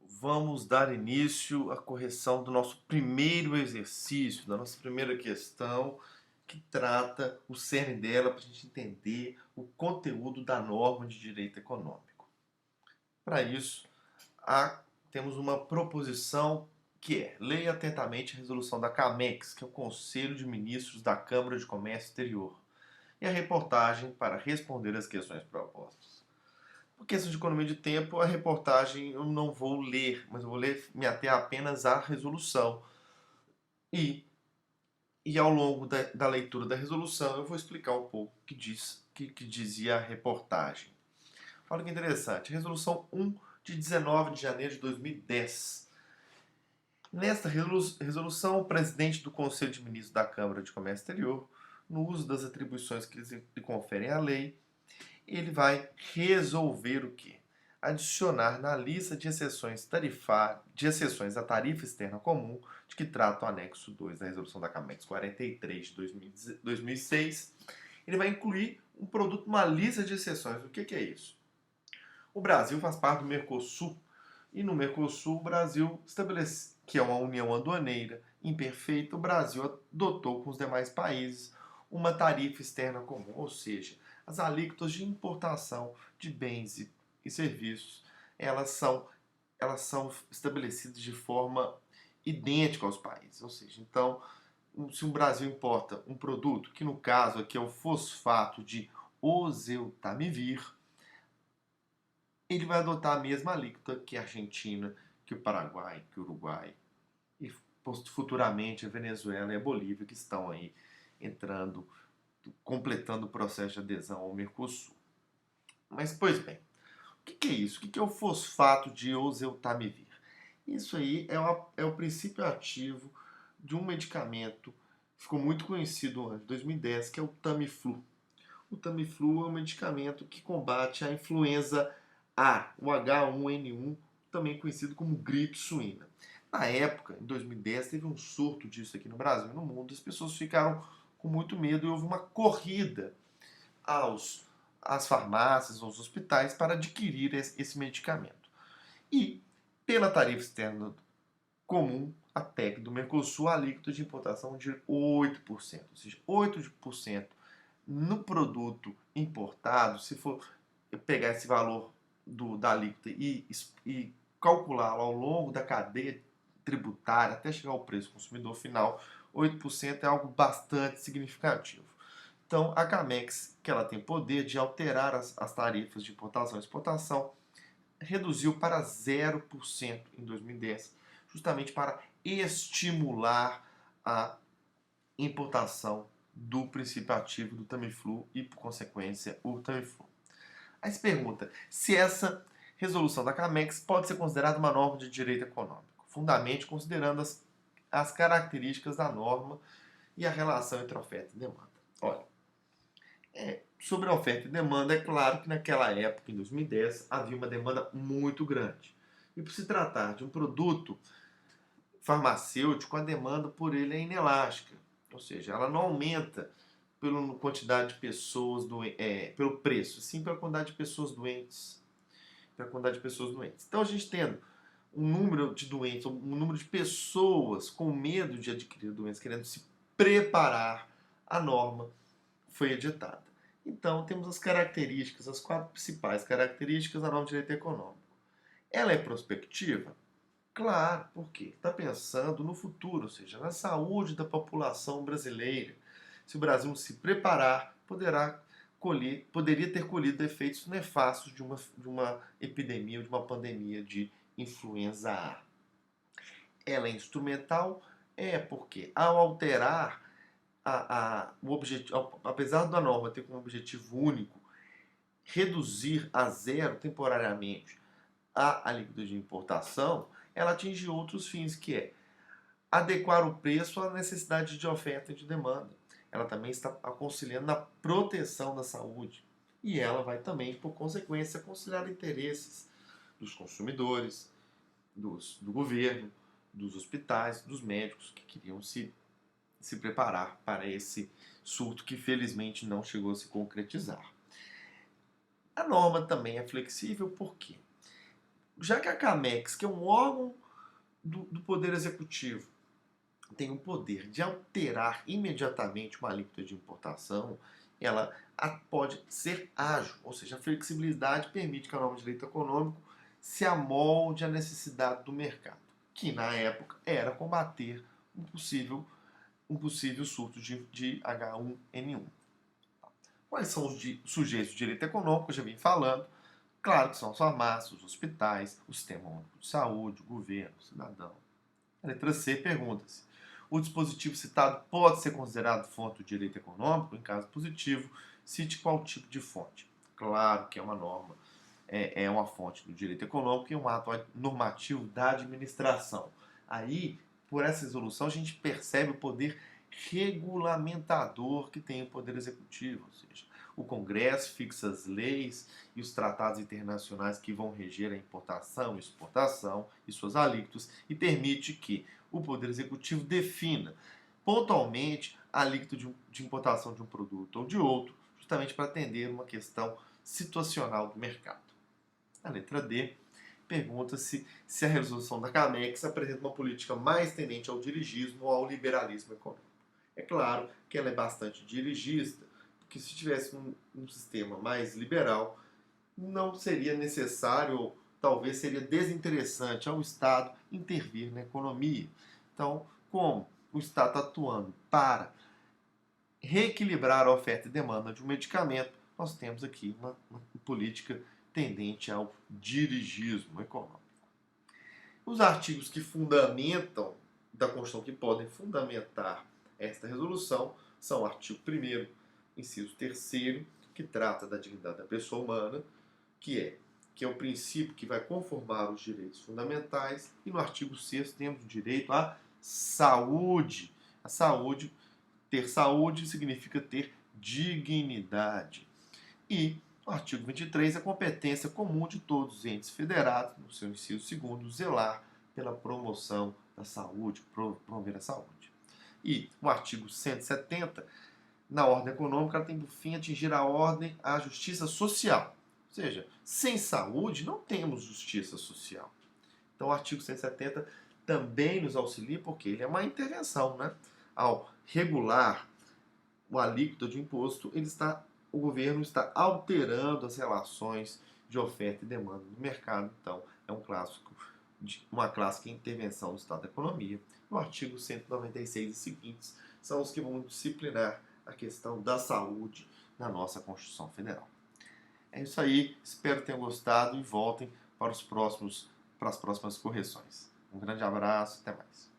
Vamos dar início à correção do nosso primeiro exercício, da nossa primeira questão, que trata o cerne dela para a gente entender o conteúdo da norma de direito econômico. Para isso, temos uma proposição que é: leia atentamente a resolução da CAMEX, que é o Conselho de Ministros da Câmara de Comércio Exterior, e a reportagem para responder às questões propostas. Por questão de economia de tempo, a reportagem eu não vou ler, mas eu vou me ater apenas à resolução. E, e ao longo da leitura da resolução, eu vou explicar um pouco o que dizia a reportagem. Olha que interessante. Resolução 1 de 19 de janeiro de 2010. Nesta resolução, o presidente do Conselho de Ministros da Câmara de Comércio Exterior, no uso das atribuições que lhe conferem a lei, ele vai resolver o quê? Adicionar na lista de exceções à tarifa externa comum, de que trata o anexo 2 da resolução da CAMEX 43 de 2006, ele vai incluir um produto, uma lista de exceções. O que é isso? O Brasil faz parte do Mercosul, e no Mercosul o Brasil estabelece, que é uma união aduaneira imperfeita, o Brasil adotou com os demais países uma tarifa externa comum, ou seja, as alíquotas de importação de bens e serviços, elas são estabelecidas de forma idêntica aos países. Ou seja, então, se o Brasil importa um produto, que no caso aqui é o fosfato de oseltamivir, ele vai adotar a mesma alíquota que a Argentina, que o Paraguai, que o Uruguai e futuramente a Venezuela e a Bolívia, que estão aí entrando, completando o processo de adesão ao Mercosul. Mas, pois bem, o que é isso? O que é o fosfato de oseltamivir? Isso aí é o princípio ativo de um medicamento que ficou muito conhecido no ano de 2010, que é o Tamiflu. O Tamiflu é um medicamento que combate a influenza A, o H1N1, também conhecido como gripe suína. Na época, em 2010, teve um surto disso aqui no Brasil e no mundo. As pessoas ficaram com muito medo e houve uma corrida às farmácias, aos hospitais para adquirir esse medicamento. E, pela tarifa externa comum, a TEC do Mercosul, a alíquota de importação de 8%, ou seja, 8% no produto importado. Se for pegar esse valor da alíquota e calculá-lo ao longo da cadeia tributária até chegar ao preço consumidor final, 8% é algo bastante significativo. Então, a CAMEX, que ela tem poder de alterar as tarifas de importação e exportação, reduziu para 0% em 2010, justamente para estimular a importação do princípio ativo do Tamiflu e, por consequência, o Tamiflu. Aí se pergunta se essa resolução da CAMEX pode ser considerada uma norma de direito econômico, fundamentalmente considerando as características da norma e a relação entre oferta e demanda. Olha, sobre a oferta e demanda, é claro que naquela época, em 2010, havia uma demanda muito grande. E por se tratar de um produto farmacêutico, a demanda por ele é inelástica. Ou seja, ela não aumenta pela quantidade de pessoas pelo preço, sim pela quantidade de pessoas doentes. Pela quantidade de pessoas doentes. Então a gente tendo um número de doentes, um número de pessoas com medo de adquirir doenças, querendo se preparar, a norma foi editada. Então temos as características, as 4 principais características da norma de direito econômico. Ela é prospectiva? Claro, por quê? Está pensando no futuro, ou seja, na saúde da população brasileira. Se o Brasil não se preparar, poderia ter colhido efeitos nefastos de uma epidemia ou de uma pandemia de influenza A. Ela é instrumental? É, porque ao alterar o objetivo, apesar da norma ter como objetivo único reduzir a zero temporariamente a alíquota de importação, ela atinge outros fins, que é adequar o preço à necessidade de oferta e de demanda. Ela também está auxiliando na proteção da saúde. E ela vai também, por consequência, conciliar interesses dos consumidores, do governo, dos hospitais, dos médicos que queriam se preparar para esse surto que felizmente não chegou a se concretizar. A norma também é flexível, por quê? já que a CAMEX, que é um órgão do Poder Executivo, tem o poder de alterar imediatamente uma alíquota de importação, ela pode ser ágil, ou seja, a flexibilidade permite que a norma de direito econômico se amolde à necessidade do mercado, que na época era combater um possível surto de H1N1. Quais são os sujeitos de direito econômico? Eu já vim falando. Claro que são as farmácias, os hospitais, o sistema único de saúde, o governo, o cidadão. A letra C pergunta-se: o dispositivo citado pode ser considerado fonte do direito econômico? Em caso positivo, cite qual tipo de fonte. Claro que é uma norma, é uma fonte do direito econômico e um ato normativo da administração. Aí, por essa resolução, a gente percebe o poder regulamentador que tem o Poder Executivo, ou seja, o Congresso fixa as leis e os tratados internacionais que vão reger a importação e exportação e suas alíquotas e permite que o Poder Executivo defina pontualmente a alíquota de importação de um produto ou de outro, justamente para atender uma questão situacional do mercado. A letra D pergunta-se se a resolução da CAMEX apresenta uma política mais tendente ao dirigismo ou ao liberalismo econômico. É claro que ela é bastante dirigista, porque se tivesse um sistema mais liberal, não seria necessário, ou talvez seria desinteressante ao Estado intervir na economia. Então, como o Estado está atuando para reequilibrar a oferta e demanda de um medicamento, nós temos aqui uma política tendente ao dirigismo econômico. Os artigos que fundamentam da Constituição, que podem fundamentar esta resolução, são o artigo 1º, inciso 3º, que trata da dignidade da pessoa humana, que é o princípio que vai conformar os direitos fundamentais, e no artigo 6º temos o direito à saúde. A saúde, ter saúde significa ter dignidade. E no artigo 23, a competência comum de todos os entes federados, no seu inciso 2º, zelar pela promoção da saúde, promover a saúde. E o artigo 170, na ordem econômica, ela tem por fim atingir a justiça social. Ou seja, sem saúde não temos justiça social. Então o artigo 170 também nos auxilia porque ele é uma intervenção, né? Ao regular o alíquota de imposto, o governo está alterando as relações de oferta e demanda no mercado. Então, é uma clássica intervenção do Estado da Economia. No artigo 196 e seguintes são os que vão disciplinar a questão da saúde na nossa Constituição Federal. É isso aí, espero que tenham gostado e voltem para as próximas correções. Um grande abraço, até mais.